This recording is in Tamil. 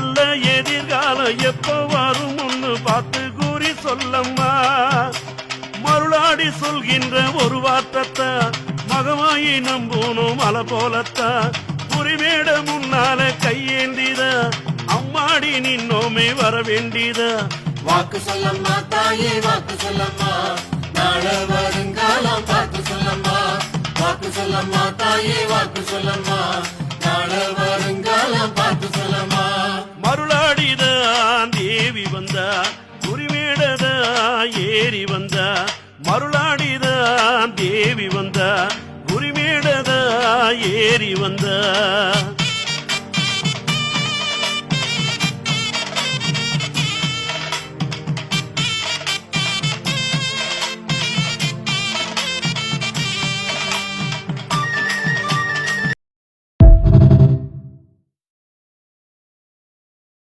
நல்ல எதிர்காலம் எப்ப வரும் ஒன்னு பார்த்து கூறி சொல்லம்மா. மருளாடி சொல்கின்ற ஒரு வார்த்தத்தை மகமாயி நம்பணும் மலை போலத்தா. குறிமேட முன்னால கையேந்தித அம்மாடி நின்னோமே வர வேண்டியத. வாக்கு சொல்லம்மா தாயே வாக்கு சொல்லம்மா, நாள வருங்காலம் பார்த்து சொல்லம்மா. வாக்கு சொல்லம்மா தாயே வாக்கு சொல்லம்மா, நாள வருங்காலம் பார்த்து சொல்லம்மா. மருளாடிதான் தேவி வந்தா, குறிமேடத ஏறி வந்தா. மருளாடிதான் தேவி வந்தா, குறிமேடத ஏறி வந்தா.